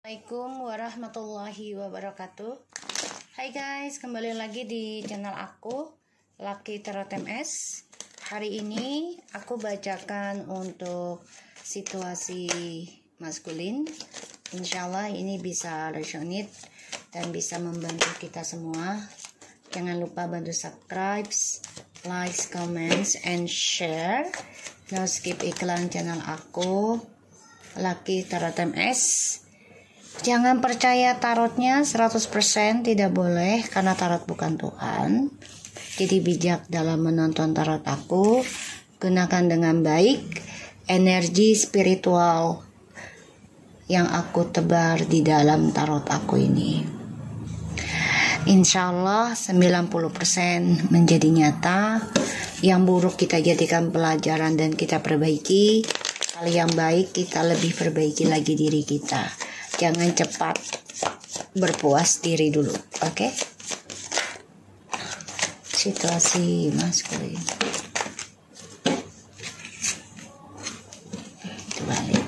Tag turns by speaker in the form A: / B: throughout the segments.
A: Assalamualaikum warahmatullahi wabarakatuh. Hai guys, kembali lagi di channel aku Lucky Tarot MS. Hari ini aku bacakan untuk situasi maskulin. Insyaallah ini bisa resonate dan bisa membantu kita semua. Jangan lupa bantu subscribe, like, comments, and share. No skip iklan channel aku Lucky Tarot MS. Jangan percaya tarotnya 100%, tidak boleh, karena tarot bukan Tuhan. Jadi bijak dalam menonton tarot aku. Gunakan dengan baik energi spiritual yang aku tebar di dalam tarot aku ini. Insya Allah 90% menjadi nyata. Yang buruk kita jadikan pelajaran dan kita perbaiki. Hal yang baik kita lebih perbaiki lagi diri kita. Jangan cepat berpuas diri dulu, oke? Situasi maskulin. Balik.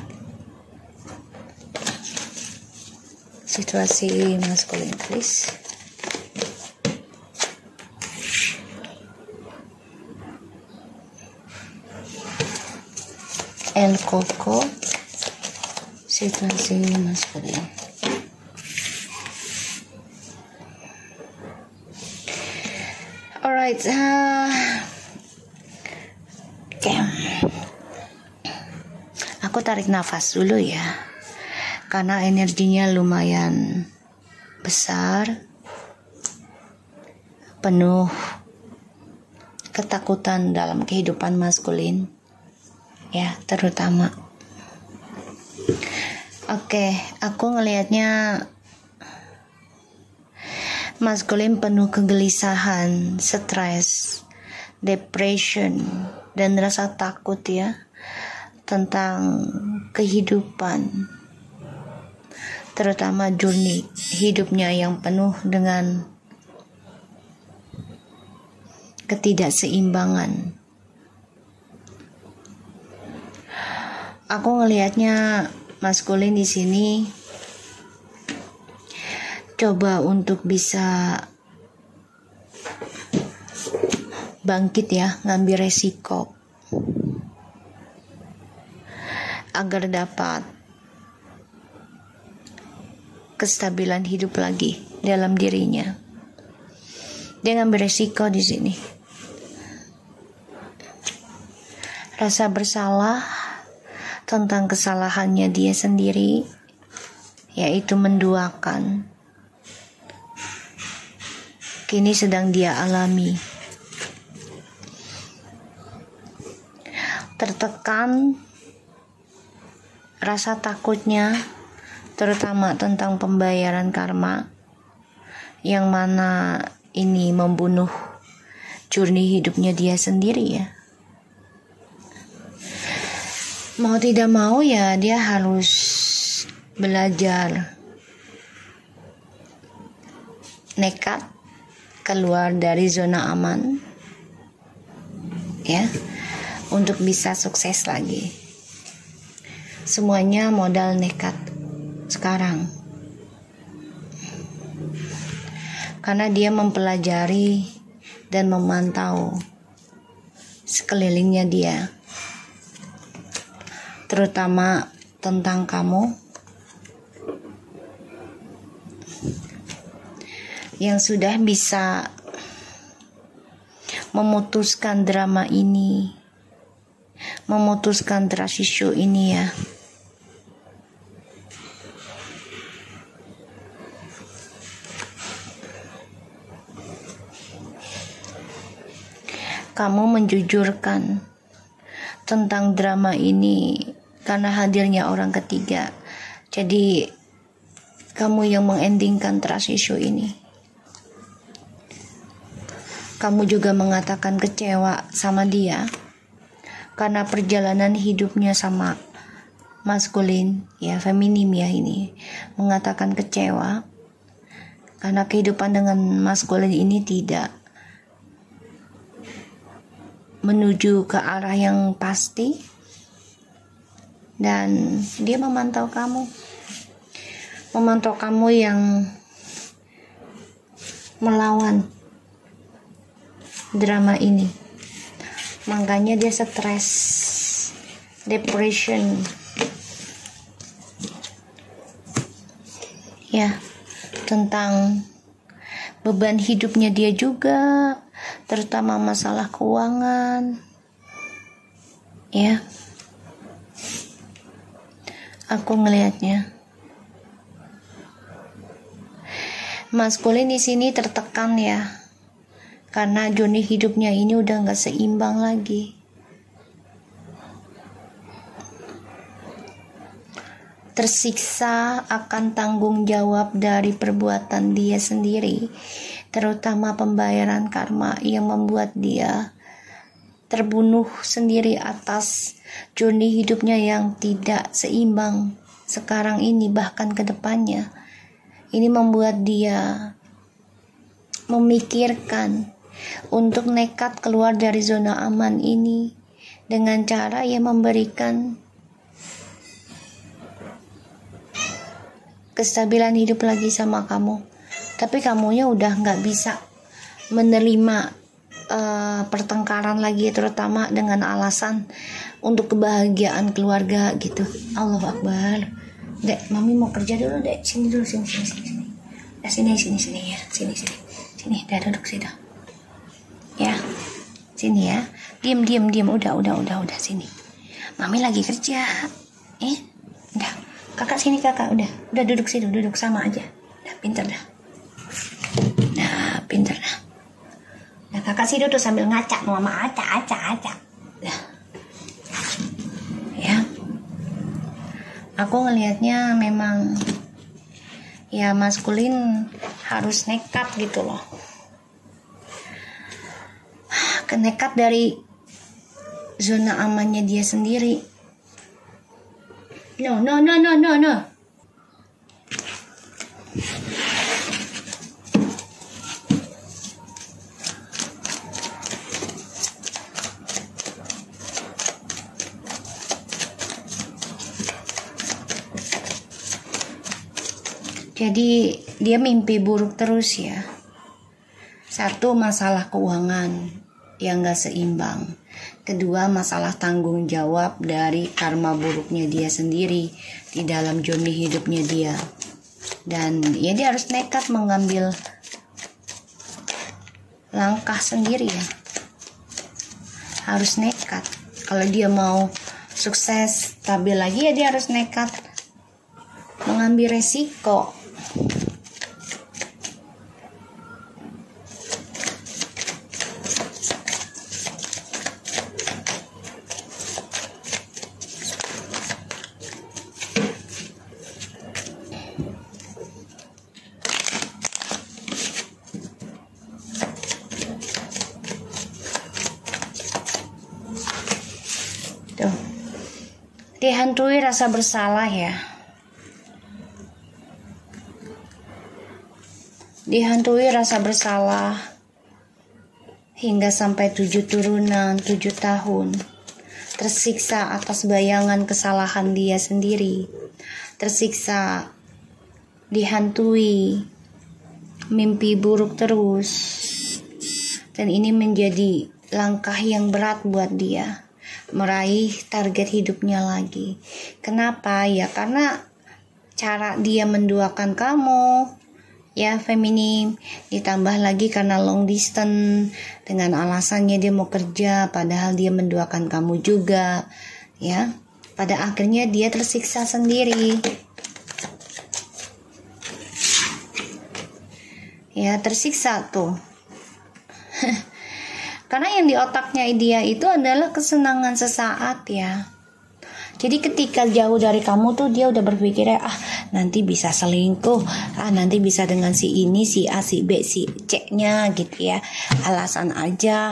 A: Situasi maskulin, please. El Coco. Situasi maskulin. Alright, okay. Aku tarik nafas dulu ya, karena energinya lumayan besar, penuh ketakutan dalam kehidupan maskulin, ya terutama. Oke, aku ngelihatnya maskulin penuh kegelisahan, stres, depression, dan rasa takut ya tentang kehidupan, terutama journey hidupnya yang penuh dengan ketidakseimbangan. Aku ngelihatnya maskulin di sini coba untuk bisa bangkit ya, ngambil resiko agar dapat kestabilan hidup lagi dalam dirinya. Dia ngambil resiko di sini. Rasa bersalah tentang kesalahannya dia sendiri, yaitu menduakan, kini sedang dia alami. Tertekan rasa takutnya, terutama tentang pembayaran karma, yang mana ini membunuh journey hidupnya dia sendiri ya. Mau tidak mau ya dia harus belajar nekat keluar dari zona aman ya, untuk bisa sukses lagi. Semuanya modal nekat sekarang, karena dia mempelajari dan memantau sekelilingnya dia, terutama tentang kamu yang sudah bisa memutuskan drama ini, memutuskan trust issue ini ya. Kamu menjujurkan tentang drama ini karena hadirnya orang ketiga. Jadi kamu yang mengendingkan trust issue ini. Kamu juga mengatakan kecewa sama dia karena perjalanan hidupnya sama maskulin ya, feminim ya, ini mengatakan kecewa karena kehidupan dengan maskulin ini tidak menuju ke arah yang pasti, dan dia memantau kamu. memantau kamu yang melawan drama ini. Makanya dia stres, depression. Ya, tentang beban hidupnya dia juga, terutama masalah keuangan. Ya. Aku ngelihatnya. Maskulin di sini tertekan ya. Karena journey hidupnya ini udah gak seimbang lagi. Tersiksa akan tanggung jawab dari perbuatan dia sendiri, terutama pembayaran karma yang membuat dia terbunuh sendiri atas journey hidupnya yang tidak seimbang sekarang ini, bahkan ke depannya. Ini membuat dia memikirkan untuk nekat keluar dari zona aman ini dengan cara yang memberikan kestabilan hidup lagi sama kamu. Tapi kamunya udah gak bisa menerima pertengkaran lagi, terutama dengan alasan untuk kebahagiaan keluarga gitu. Allahu Akbar. Dek, mami mau kerja dulu, Dek. Sini dulu, sini. Ya, sini ya. Sini. Dah duduk sini. Ya. Sini ya. Diam. Udah sini. Mami lagi kerja. Udah. Kakak sini, Kakak. Udah duduk sini, duduk sama aja. Udah pinter dah. Nah, Kakak sih duduk sambil ngacak, mama acak. Nah. Ya. Aku ngelihatnya memang ya maskulin harus nekat gitu loh. Nekat dari zona amannya dia sendiri. No. Jadi dia mimpi buruk terus ya. Satu, masalah keuangan yang gak seimbang. Kedua, masalah tanggung jawab dari karma buruknya dia sendiri di dalam journey hidupnya dia. Dan ya dia harus nekat mengambil langkah sendiri ya. Harus nekat. Kalau dia mau sukses, stabil lagi ya dia harus nekat mengambil resiko. Tuh. Dihantui rasa bersalah ya. Dihantui rasa bersalah hingga sampai 7 turunan, 7 tahun. Tersiksa atas bayangan kesalahan dia sendiri. Tersiksa, dihantui, mimpi buruk terus. Dan ini menjadi langkah yang berat buat dia meraih target hidupnya lagi. Kenapa? Ya karena cara dia menduakan kamu ya feminim, ditambah lagi karena long distance dengan alasannya dia mau kerja padahal dia menduakan kamu juga ya. Pada akhirnya dia tersiksa sendiri ya, tersiksa tuh karena yang di otaknya dia itu adalah kesenangan sesaat ya. Jadi ketika jauh dari kamu tuh dia udah berpikir nanti bisa selingkuh, nanti bisa dengan si ini, si A, si B, si C-nya gitu ya. Alasan aja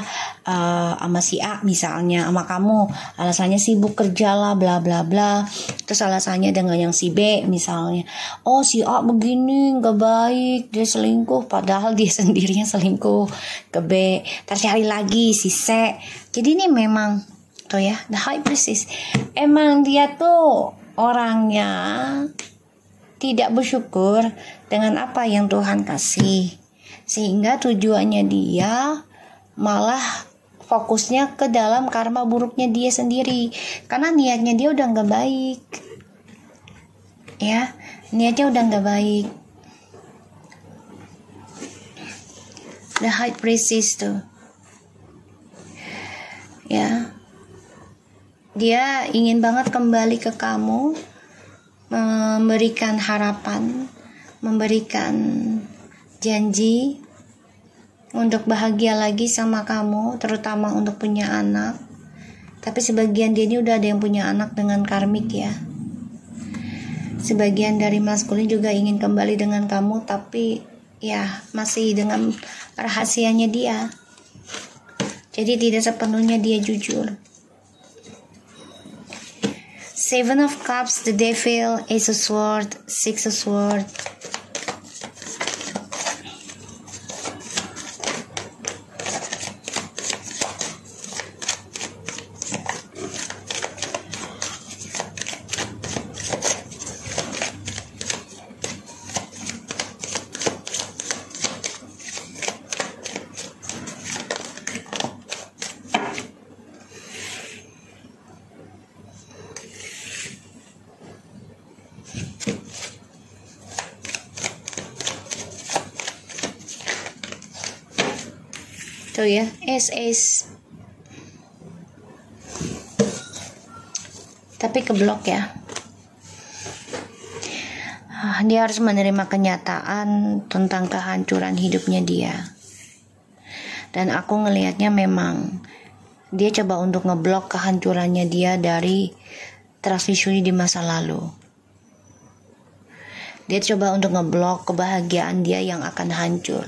A: sama si A misalnya, sama kamu alasannya sibuk kerja lah bla bla bla. Terus alasannya dengan yang si B misalnya, oh si A begini gak baik, dia selingkuh, padahal dia sendirinya selingkuh ke B. Tercari lagi si C. Jadi ini memang tuh ya, the high priestess emang dia tuh orangnya tidak bersyukur dengan apa yang Tuhan kasih, sehingga tujuannya dia malah fokusnya ke dalam karma buruknya dia sendiri, karena niatnya dia udah nggak baik, ya, niatnya udah nggak baik. The High Priestess tuh, ya, dia ingin banget kembali ke kamu, memberikan harapan, memberikan janji untuk bahagia lagi sama kamu, terutama untuk punya anak. Tapi sebagian dia ini udah ada yang punya anak dengan karmik, ya. Sebagian dari maskulin juga ingin kembali dengan kamu, tapi ya masih dengan rahasianya dia. Jadi tidak sepenuhnya dia jujur. Seven of Cups, the Devil, Ace of Swords, Six of Swords. Tuh ya, Ace. Tapi keblok ya. Dia harus menerima kenyataan tentang kehancuran hidupnya dia. Dan aku ngelihatnya memang dia coba untuk ngeblok kehancurannya dia dari trust issue di masa lalu. Dia coba untuk ngeblok kebahagiaan dia yang akan hancur,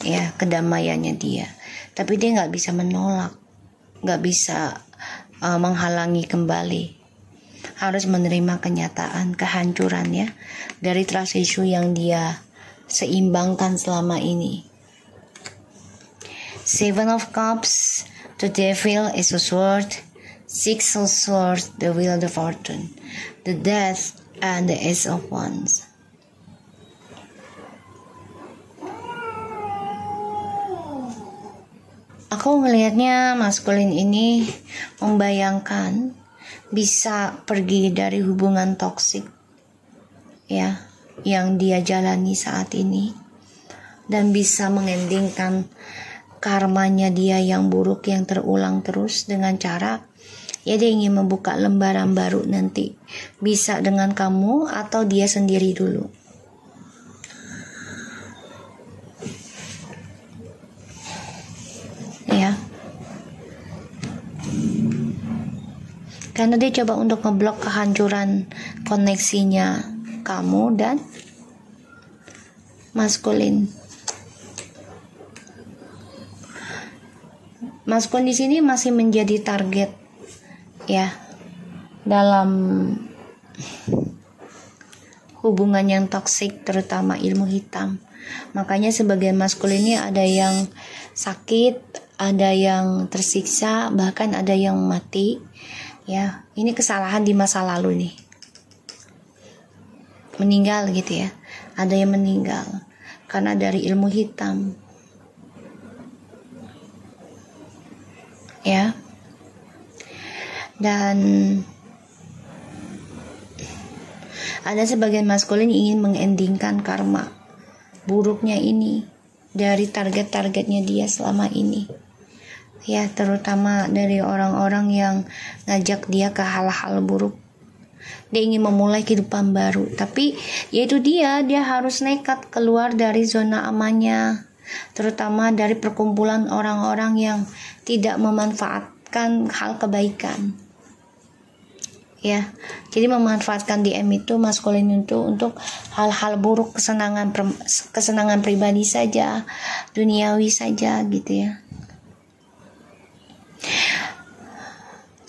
A: ya, kedamaiannya dia. Tapi dia nggak bisa menolak, nggak bisa menghalangi kembali. Harus menerima kenyataan kehancurannya dari trust issue yang dia seimbangkan selama ini. Seven of Cups, the Devil, Ace of Swords, Six of Swords, the Wheel of Fortune, the Death, and the Ace of Wands. Aku melihatnya maskulin ini membayangkan bisa pergi dari hubungan toksik, ya, yang dia jalani saat ini, dan bisa mengendingkan karmanya dia yang buruk yang terulang terus dengan cara, ya, dia ingin membuka lembaran baru nanti, bisa dengan kamu atau dia sendiri dulu. Ya, karena dia coba untuk ngeblok kehancuran koneksinya kamu dan maskulin. Maskulin di sini masih menjadi target, ya, dalam hubungan yang toksik, terutama ilmu hitam. Makanya sebagian maskulin ini ada yang sakit, ada yang tersiksa, bahkan ada yang mati, ya. Ini kesalahan di masa lalu nih, meninggal gitu ya. Ada yang meninggal karena dari ilmu hitam, ya. Dan ada sebagian maskulin ingin mengendingkan karma buruknya ini dari target-targetnya dia selama ini, ya, terutama dari orang-orang yang ngajak dia ke hal-hal buruk. Dia ingin memulai kehidupan baru, tapi yaitu dia harus nekat keluar dari zona amannya, terutama dari perkumpulan orang-orang yang tidak memanfaatkan hal kebaikan, ya. Jadi memanfaatkan DM itu maskulin itu untuk hal-hal buruk, kesenangan pribadi saja, duniawi saja gitu ya.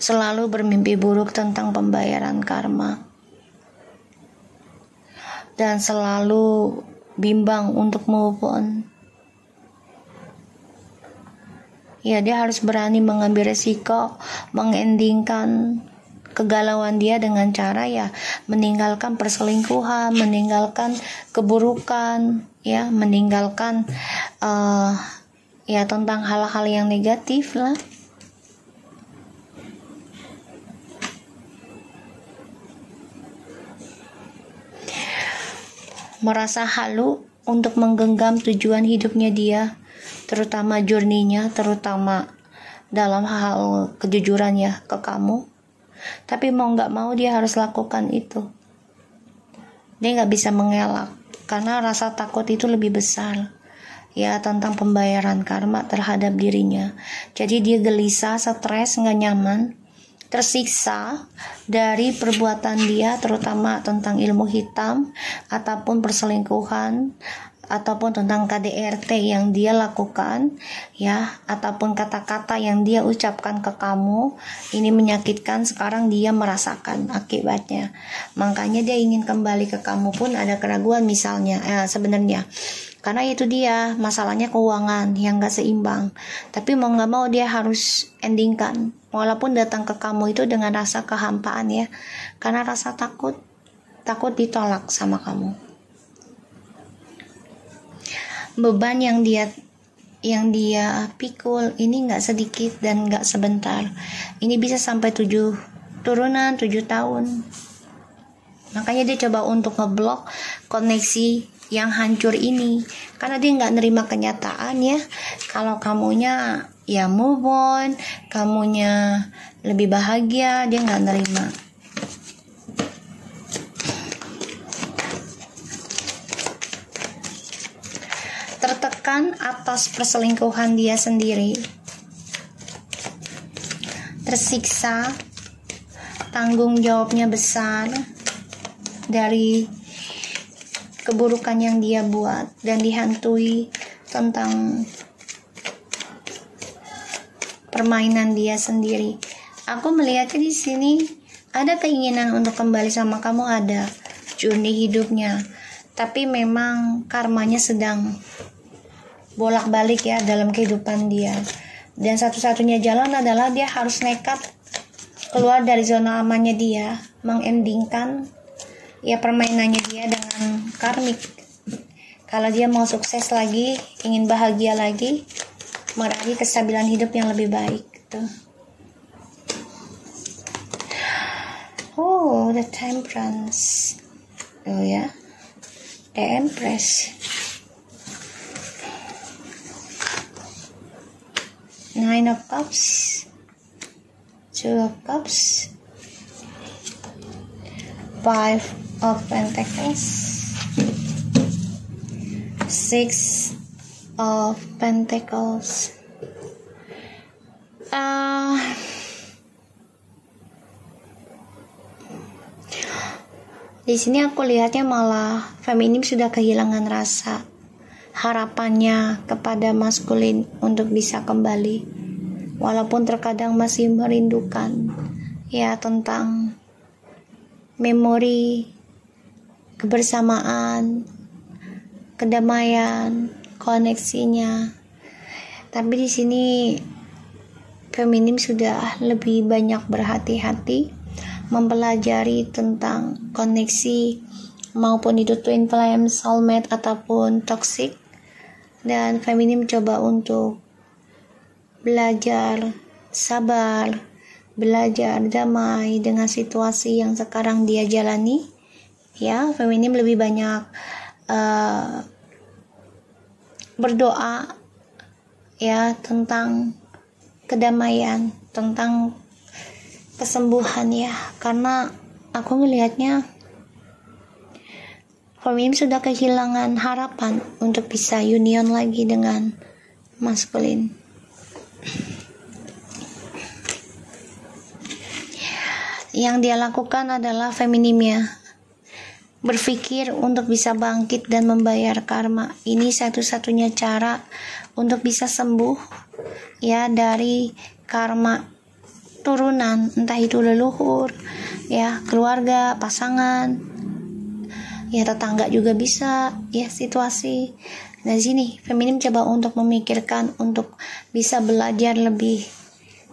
A: Selalu bermimpi buruk tentang pembayaran karma dan selalu bimbang untuk move on. Ya, dia harus berani mengambil resiko, mengendingkan kegalauan dia dengan cara ya meninggalkan perselingkuhan, meninggalkan keburukan, ya meninggalkan ya tentang hal-hal yang negatif lah. Merasa halu untuk menggenggam tujuan hidupnya dia, terutama journey-nya, terutama dalam hal kejujuran ya ke kamu. Tapi mau nggak mau dia harus lakukan itu. Dia nggak bisa mengelak karena rasa takut itu lebih besar ya tentang pembayaran karma terhadap dirinya. Jadi dia gelisah, stres, nggak nyaman, tersiksa dari perbuatan dia, terutama tentang ilmu hitam ataupun perselingkuhan ataupun tentang KDRT yang dia lakukan ya, ataupun kata-kata yang dia ucapkan ke kamu. Ini menyakitkan, sekarang dia merasakan akibatnya. Makanya dia ingin kembali ke kamu pun ada keraguan misalnya sebenarnya. Karena itu dia masalahnya keuangan yang gak seimbang. Tapi mau gak mau dia harus endingkan. Walaupun datang ke kamu itu dengan rasa kehampaan ya. Karena rasa takut ditolak sama kamu. Beban yang dia pikul ini gak sedikit dan gak sebentar. Ini bisa sampai 7 tahun. Makanya dia coba untuk ngeblok koneksi yang hancur ini, karena dia nggak nerima kenyataan ya kalau kamunya ya move on, kamunya lebih bahagia, dia nggak nerima. Tertekan atas perselingkuhan dia sendiri, tersiksa, tanggung jawabnya besar dari keburukan yang dia buat, dan dihantui tentang permainan dia sendiri. Aku melihatnya di sini ada keinginan untuk kembali sama kamu, ada journey hidupnya, tapi memang karmanya sedang bolak-balik ya dalam kehidupan dia. Dan satu-satunya jalan adalah dia harus nekat keluar dari zona amannya dia, mengendingkan ya permainannya dia dengan karmik. Kalau dia mau sukses lagi, ingin bahagia lagi, meraih kestabilan hidup yang lebih baik gitu. Oh, the Temperance. Oh ya, the Empress. 9 of Cups, 2 of Cups, 5 of Pentacles, 6 of Pentacles. Di sini aku lihatnya malah feminim sudah kehilangan rasa harapannya kepada maskulin untuk bisa kembali, walaupun terkadang masih merindukan ya tentang memori kebersamaan, kedamaian, koneksinya. Tapi di sini feminim sudah lebih banyak berhati-hati mempelajari tentang koneksi, maupun itu twin flame, soulmate ataupun toxic. Dan feminim coba untuk belajar sabar, belajar damai dengan situasi yang sekarang dia jalani. Ya, feminim lebih banyak berdoa ya tentang kedamaian, tentang kesembuhan ya, karena aku melihatnya feminim sudah kehilangan harapan untuk bisa union lagi dengan maskulin. Yang dia lakukan adalah feminimnya berpikir untuk bisa bangkit dan membayar karma. Ini satu-satunya cara untuk bisa sembuh ya dari karma turunan, entah itu leluhur ya, keluarga, pasangan ya, tetangga juga bisa ya, situasi. Nah, di sini feminim coba untuk memikirkan untuk bisa belajar lebih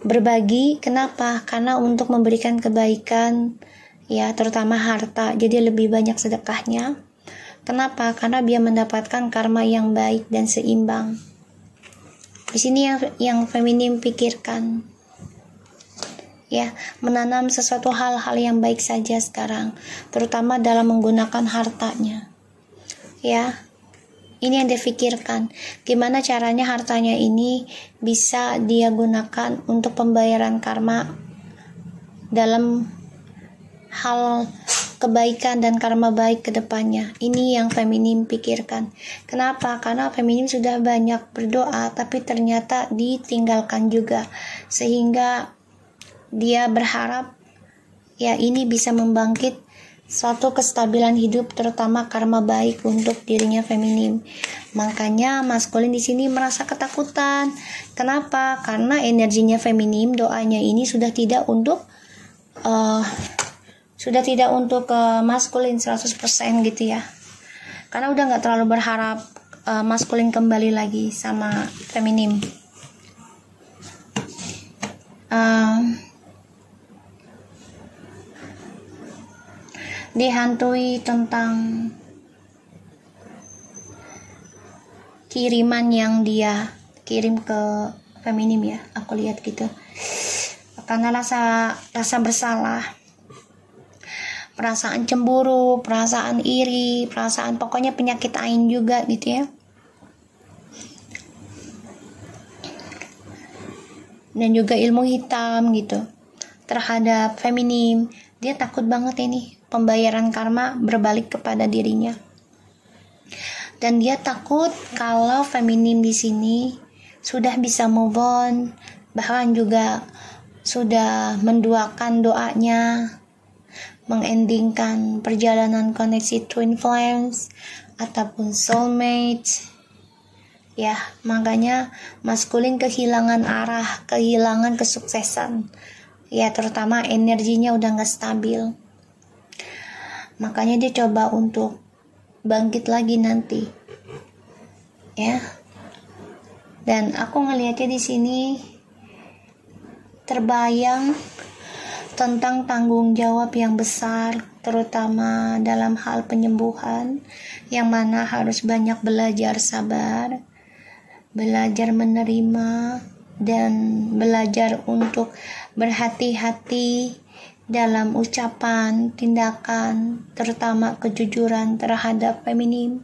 A: berbagi. Kenapa? Karena untuk memberikan kebaikan, ya, terutama harta, jadi lebih banyak sedekahnya. Kenapa? Karena dia mendapatkan karma yang baik dan seimbang. Di sini yang feminim pikirkan, ya, menanam sesuatu hal-hal yang baik saja sekarang, terutama dalam menggunakan hartanya, ya. Ini yang dia pikirkan, gimana caranya hartanya ini bisa dia gunakan untuk pembayaran karma dalam hal kebaikan dan karma baik ke depannya. Ini yang feminim pikirkan. Kenapa? Karena feminim sudah banyak berdoa, tapi ternyata ditinggalkan juga, sehingga dia berharap, ya, ini bisa membangkit suatu kestabilan hidup, terutama karma baik untuk dirinya feminim. Makanya maskulin di sini merasa ketakutan. Kenapa? Karena energinya feminim, doanya ini sudah tidak untuk maskulin 100% gitu ya. Karena udah nggak terlalu berharap maskulin kembali lagi sama feminim. Dihantui tentang kiriman yang dia kirim ke feminim, ya, aku lihat gitu. Karena rasa bersalah, perasaan cemburu, perasaan iri, perasaan pokoknya penyakit ain juga gitu ya. Dan juga ilmu hitam gitu terhadap feminim. Dia takut banget ini pembayaran karma berbalik kepada dirinya. Dan dia takut kalau feminim di sini sudah bisa move on, bahkan juga sudah menduakan doanya, mengendingkan perjalanan koneksi twin flames ataupun soulmate. Ya, makanya maskulin kehilangan arah, kehilangan kesuksesan. Ya, terutama energinya udah gak stabil. Makanya dia coba untuk bangkit lagi nanti, ya. Dan aku ngelihatnya di sini terbayang tentang tanggung jawab yang besar, terutama dalam hal penyembuhan, yang mana harus banyak belajar sabar, belajar menerima, dan belajar untuk berhati-hati dalam ucapan, tindakan, terutama kejujuran terhadap feminim.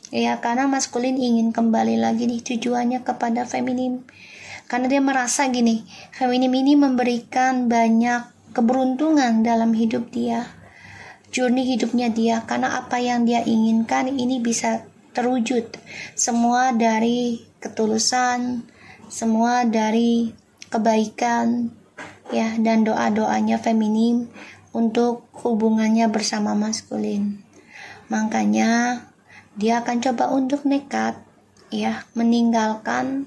A: Ya, karena maskulin ingin kembali lagi nih tujuannya kepada feminim. Karena dia merasa gini, feminim ini memberikan banyak keberuntungan dalam hidup dia, journey hidupnya dia, karena apa yang dia inginkan ini bisa terwujud. Semua dari ketulusan, semua dari kebaikan, ya, dan doa-doanya feminim untuk hubungannya bersama maskulin. Makanya dia akan coba untuk nekat, ya, meninggalkan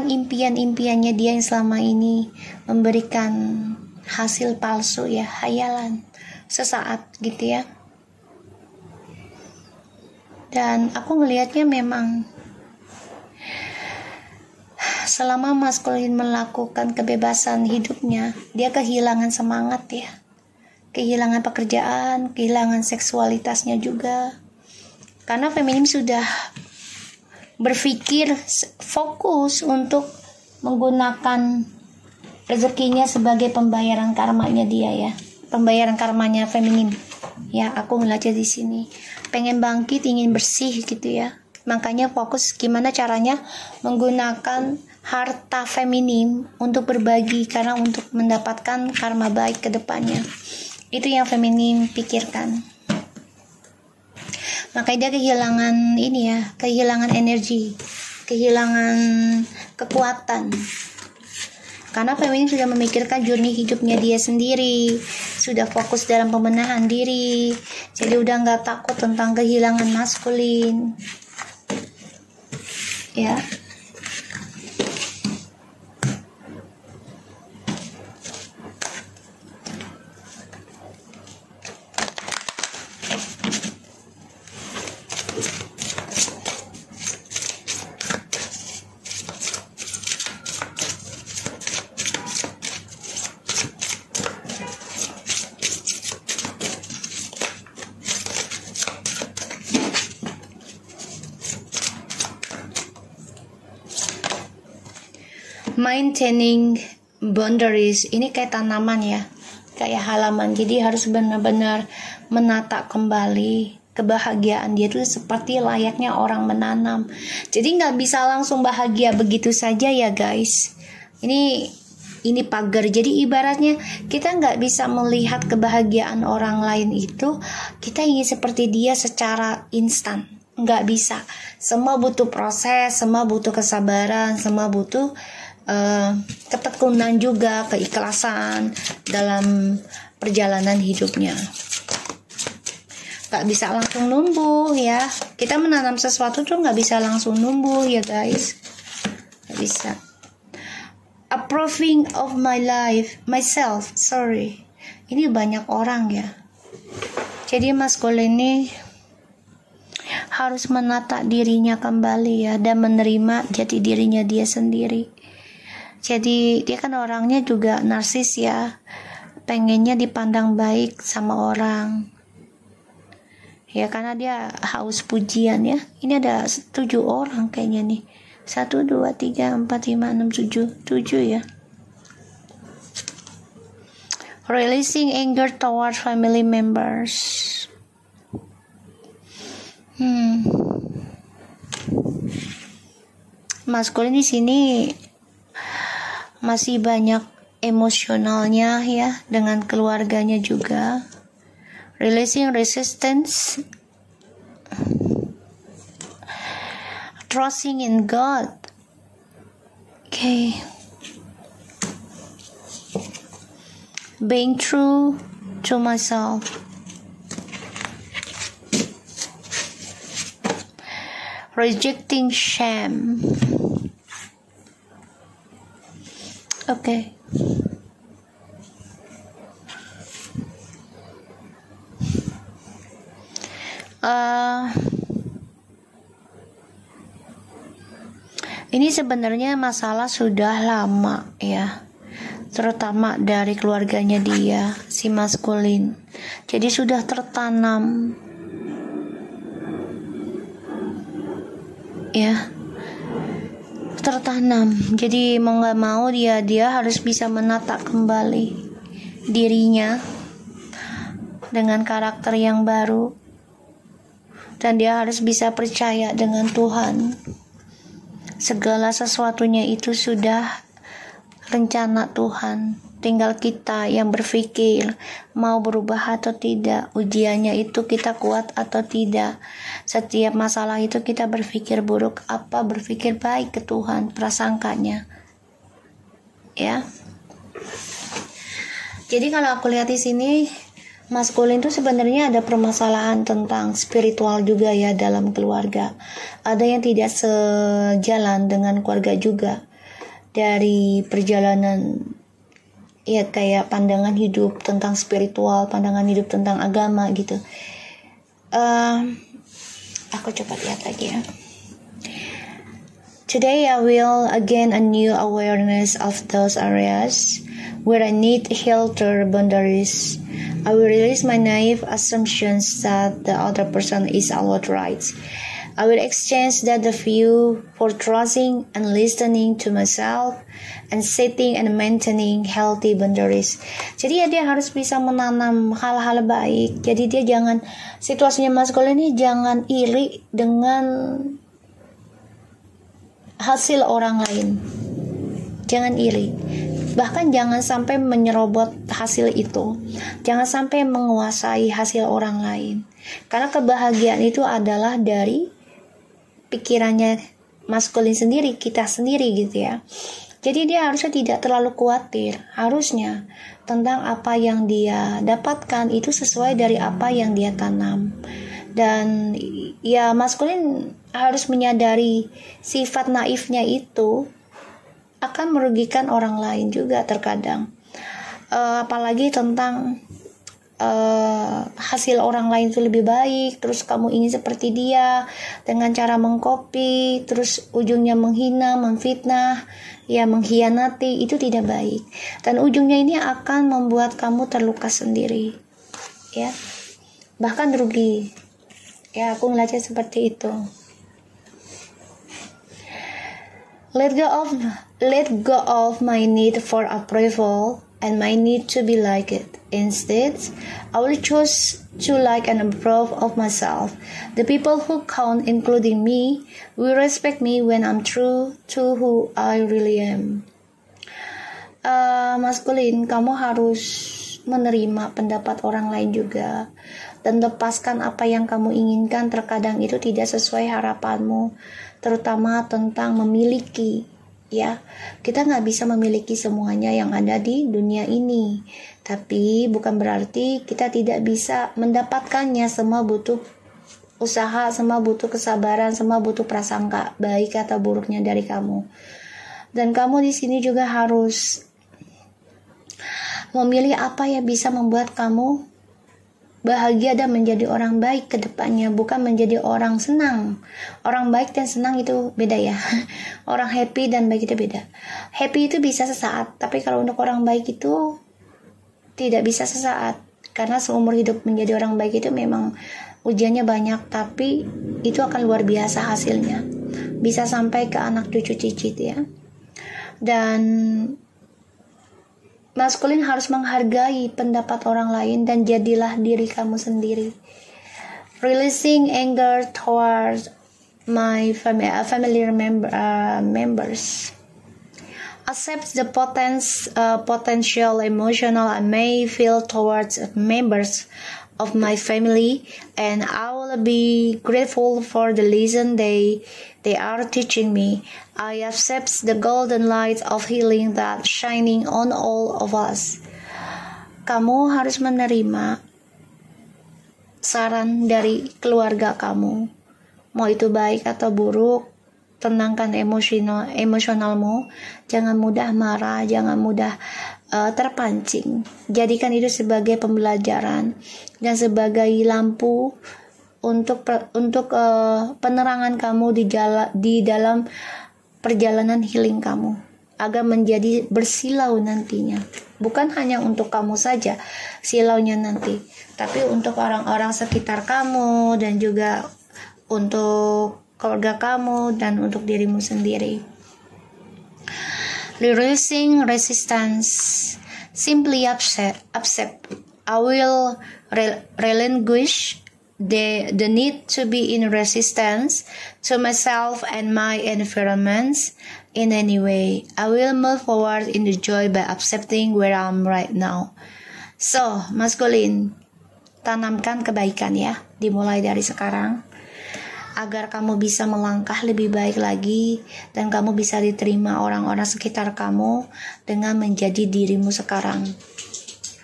A: impian-impiannya dia yang selama ini memberikan hasil palsu, ya, hayalan sesaat gitu ya. Dan aku ngelihatnya memang selama maskulin melakukan kebebasan hidupnya, dia kehilangan semangat, ya, kehilangan pekerjaan, kehilangan seksualitasnya juga. Karena feminim sudah berpikir fokus untuk menggunakan rezekinya sebagai pembayaran karmanya dia, ya, pembayaran karmanya feminim. Ya, aku ngeliatnya di sini pengen bangkit, ingin bersih gitu ya. Makanya fokus gimana caranya menggunakan harta feminim untuk berbagi, karena untuk mendapatkan karma baik ke depannya. Itu yang feminim pikirkan. Makanya dia kehilangan ini, ya, kehilangan energi, kehilangan kekuatan. Karena feminim sudah memikirkan journey hidupnya dia sendiri, sudah fokus dalam pembenahan diri, jadi udah gak takut tentang kehilangan maskulin, ya. maintaining boundaries. Ini kayak tanaman ya, kayak halaman. Jadi harus benar-benar menata kembali kebahagiaan dia itu seperti layaknya orang menanam. Jadi nggak bisa langsung bahagia begitu saja ya guys. Ini pagar. Jadi ibaratnya kita nggak bisa melihat kebahagiaan orang lain itu kita ingin seperti dia secara instan. Nggak bisa. Semua butuh proses, semua butuh kesabaran, semua butuh ketekunan juga, keikhlasan dalam perjalanan hidupnya. Gak bisa langsung numbuh ya. Kita menanam sesuatu tuh gak bisa langsung numbuh ya guys. Gak bisa. Approving of myself. Ini banyak orang ya. Jadi maskulin ini harus menata dirinya kembali ya, dan menerima jati dirinya dia sendiri. Jadi dia kan orangnya juga narsis ya, pengennya dipandang baik sama orang ya, karena dia haus pujian ya. Ini ada 7 orang kayaknya nih, 1, 2, 3, 4, 5, 6, 7 ya. Releasing anger toward family members. Maskulin di sini masih banyak emosionalnya ya, dengan keluarganya juga. Releasing resistance, trusting in God. Okay. Being true to myself. Rejecting shame. Okay. Ini sebenarnya masalah sudah lama ya, terutama dari keluarganya dia, si maskulin. Jadi sudah tertanam ya, tertanam. Jadi mau nggak mau dia harus bisa menata kembali dirinya dengan karakter yang baru, dan dia harus bisa percaya dengan Tuhan. Segala sesuatunya itu sudah rencana Tuhan. Tinggal kita yang berpikir mau berubah atau tidak. Ujiannya itu kita kuat atau tidak. Setiap masalah itu kita berpikir buruk apa berpikir baik ke Tuhan, prasangkanya. Ya. Jadi kalau aku lihat di sini, maskulin itu sebenarnya ada permasalahan tentang spiritual juga ya dalam keluarga. Ada yang tidak sejalan dengan keluarga juga dari perjalanan ya, kayak pandangan hidup tentang spiritual, pandangan hidup tentang agama gitu. Aku coba lihat lagi ya. Today I will gain a new awareness of those areas where I need healthier boundaries. I will release my naive assumptions that the other person is always right. I will exchange that view for trusting and listening to myself and setting and maintaining healthy boundaries. Jadi ya dia harus bisa menanam hal-hal baik. Jadi dia jangan, situasinya maskulin ini jangan iri dengan hasil orang lain. Jangan iri. Bahkan jangan sampai menyerobot hasil itu. Jangan sampai menguasai hasil orang lain. Karena kebahagiaan itu adalah dari pikirannya maskulin sendiri, kita sendiri gitu ya. Jadi dia harusnya tidak terlalu khawatir. Harusnya tentang apa yang dia dapatkan itu sesuai dari apa yang dia tanam. Dan ya maskulin harus menyadari sifat naifnya itu akan merugikan orang lain juga terkadang. Apalagi tentang hasil orang lain itu lebih baik, terus kamu ingin seperti dia dengan cara mengcopy, terus ujungnya menghina, memfitnah, ya mengkhianati, itu tidak baik. Dan ujungnya ini akan membuat kamu terluka sendiri, ya, bahkan rugi. Ya, aku ngeliatnya seperti itu. let go of my need for approval and my need to be liked. Instead, I will choose to like and approve of myself. The people who count, including me, will respect me when I'm true to who I really am. Maskulin, kamu harus menerima pendapat orang lain juga dan lepaskan apa yang kamu inginkan. Terkadang itu tidak sesuai harapanmu, terutama tentang memiliki. Ya, kita nggak bisa memiliki semuanya yang ada di dunia ini, tapi bukan berarti kita tidak bisa mendapatkannya. Semua butuh usaha, semua butuh kesabaran, semua butuh prasangka baik atau buruknya dari kamu. Dan kamu di sini juga harus memilih apa yang bisa membuat kamu bahagia dan menjadi orang baik ke depannya, bukan menjadi orang senang. Orang baik dan senang itu beda ya. Orang happy dan baik itu beda. Happy itu bisa sesaat, tapi kalau untuk orang baik itu tidak bisa sesaat. Karena seumur hidup menjadi orang baik itu memang ujiannya banyak, tapi itu akan luar biasa hasilnya. Bisa sampai ke anak cucu cicit ya. Dan maskulin harus menghargai pendapat orang lain dan jadilah diri kamu sendiri. Releasing anger towards my family members. Accept the potential emotional I may feel towards members of my family, and I will be grateful for the lesson they are teaching me. I accept the golden light of healing that shining on all of us. Kamu harus menerima saran dari keluarga kamu, mau itu baik atau buruk. Tenangkan emosionalmu, jangan mudah marah, jangan mudah terpancing. Jadikan itu sebagai pembelajaran dan sebagai lampu untuk penerangan kamu di dalam perjalanan healing kamu, agar menjadi bersilau nantinya. Bukan hanya untuk kamu saja silaunya nanti, tapi untuk orang-orang sekitar kamu dan juga untuk keluarga kamu dan untuk dirimu sendiri. Releasing resistance. Simply accept. I will relinquish the need to be in resistance to myself and my environments in any way. I will move forward in the joy by accepting where I'm right now. So, maskulin, tanamkan kebaikan ya, dimulai dari sekarang, agar kamu bisa melangkah lebih baik lagi dan kamu bisa diterima orang-orang sekitar kamu dengan menjadi dirimu sekarang.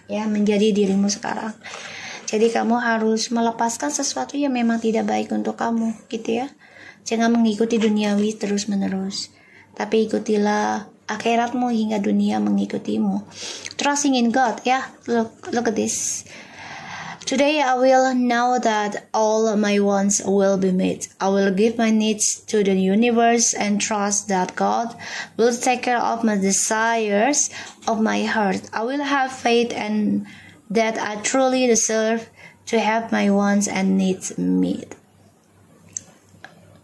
A: Ya, menjadi dirimu sekarang. Jadi kamu harus melepaskan sesuatu yang memang tidak baik untuk kamu, gitu ya. Jangan mengikuti duniawi terus-menerus, tapi ikutilah akhiratmu hingga dunia mengikutimu. Trusting in God, ya. Look at this. Today I will know that all my wants will be met. I will give my needs to the universe and trust that God will take care of my desires of my heart. I will have faith and that I truly deserve to have my wants and needs met.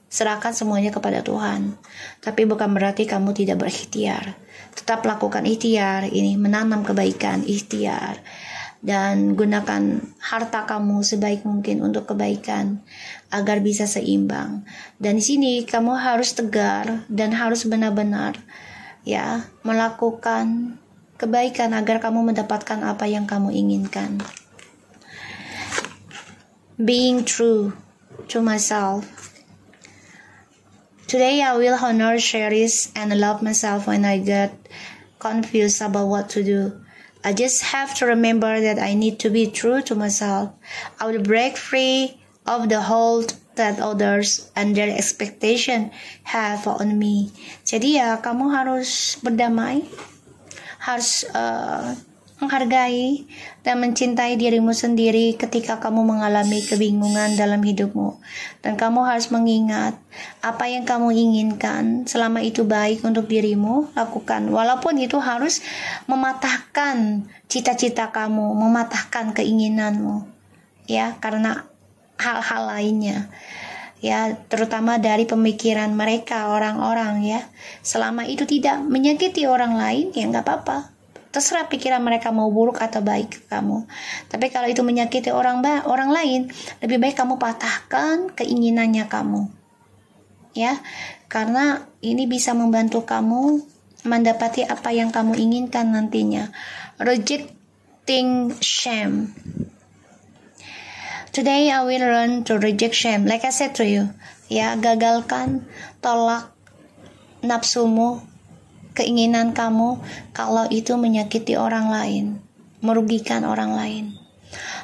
A: Serahkan semuanya kepada Tuhan. Tapi bukan berarti kamu tidak berikhtiar. Tetap lakukan ikhtiar ini, menanam kebaikan, ikhtiar. Dan gunakan harta kamu sebaik mungkin untuk kebaikan agar bisa seimbang. Dan di sini kamu harus tegar dan harus benar-benar ya melakukan kebaikan agar kamu mendapatkan apa yang kamu inginkan. Being true to myself. Today I will honor, cherish, and love myself when I get confused about what to do. I just have to remember that I need to be true to myself. I will break free of the hold that others and their expectation have on me. Jadi ya, kamu harus berdamai, harus menghargai dan mencintai dirimu sendiri ketika kamu mengalami kebingungan dalam hidupmu. Dan kamu harus mengingat apa yang kamu inginkan, selama itu baik untuk dirimu, lakukan. Walaupun itu harus mematahkan cita-cita kamu, mematahkan keinginanmu, ya, karena hal-hal lainnya. ya, terutama dari pemikiran mereka orang-orang ya. Selama itu tidak menyakiti orang lain ya nggak apa-apa, terserah pikiran mereka mau buruk atau baik ke kamu. Tapi kalau itu menyakiti orang lain, lebih baik kamu patahkan keinginannya kamu ya, karena ini bisa membantu kamu mendapati apa yang kamu inginkan nantinya. Rejecting shame. Today I will learn to reject shame. Like I said to you, ya, gagalkan, tolak nafsumu, keinginan kamu kalau itu menyakiti orang lain, merugikan orang lain.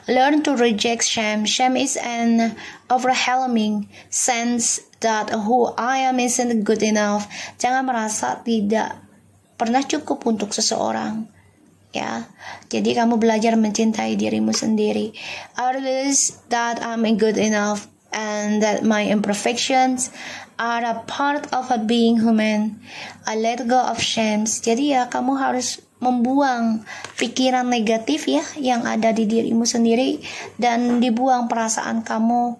A: Learn to reject shame. Shame is an overwhelming sense that who I am isn't good enough. Jangan merasa tidak pernah cukup untuk seseorang. Ya, jadi kamu belajar mencintai dirimu sendiri. I realize that I'm good enough and that my imperfections are a part of a being human. I let go of shame. Jadi ya, kamu harus membuang pikiran negatif ya yang ada di dirimu sendiri, dan dibuang perasaan kamu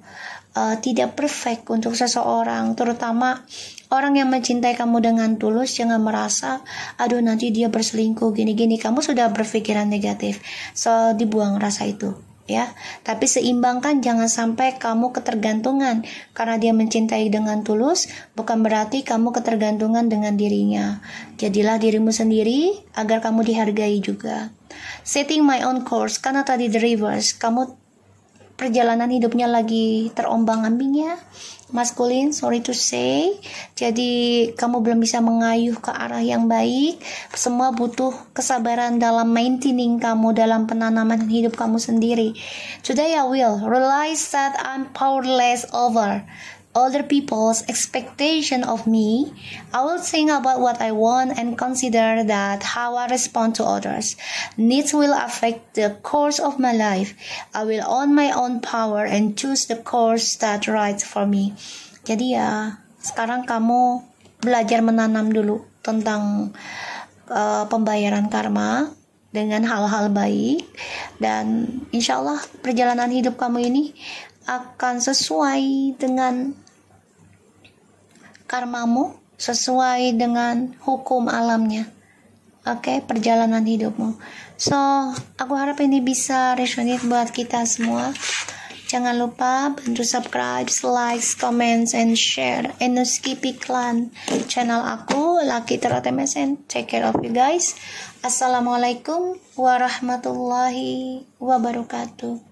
A: tidak perfect untuk seseorang, terutama orang yang mencintai kamu dengan tulus. Jangan merasa, aduh nanti dia berselingkuh gini-gini, kamu sudah berpikiran negatif. So dibuang rasa itu ya. Tapi seimbangkan, jangan sampai kamu ketergantungan. Karena dia mencintai dengan tulus, bukan berarti kamu ketergantungan dengan dirinya. Jadilah dirimu sendiri agar kamu dihargai juga. Setting my own course, karena tadi the reverse, kamu perjalanan hidupnya lagi terombang-ambing ya, maskulin, sorry to say. Jadi kamu belum bisa mengayuh ke arah yang baik. Semua butuh kesabaran dalam maintaining kamu, dalam penanaman hidup kamu sendiri. Today I will realize that I'm powerless over other people's expectation of me. I will think about what I want and consider that how I respond to others' needs will affect the course of my life. I will own my own power and choose the course that right for me. Jadi ya, sekarang kamu belajar menanam dulu tentang pembayaran karma dengan hal-hal baik, dan insya Allah perjalanan hidup kamu ini akan sesuai dengan karmamu, sesuai dengan hukum alamnya. Oke, perjalanan hidupmu. So, aku harap ini bisa resonate buat kita semua. Jangan lupa bantu subscribe, like, comments, and share. And no skip iklan channel aku, Lucky Tarot MSN. Take care of you guys. Assalamualaikum warahmatullahi wabarakatuh.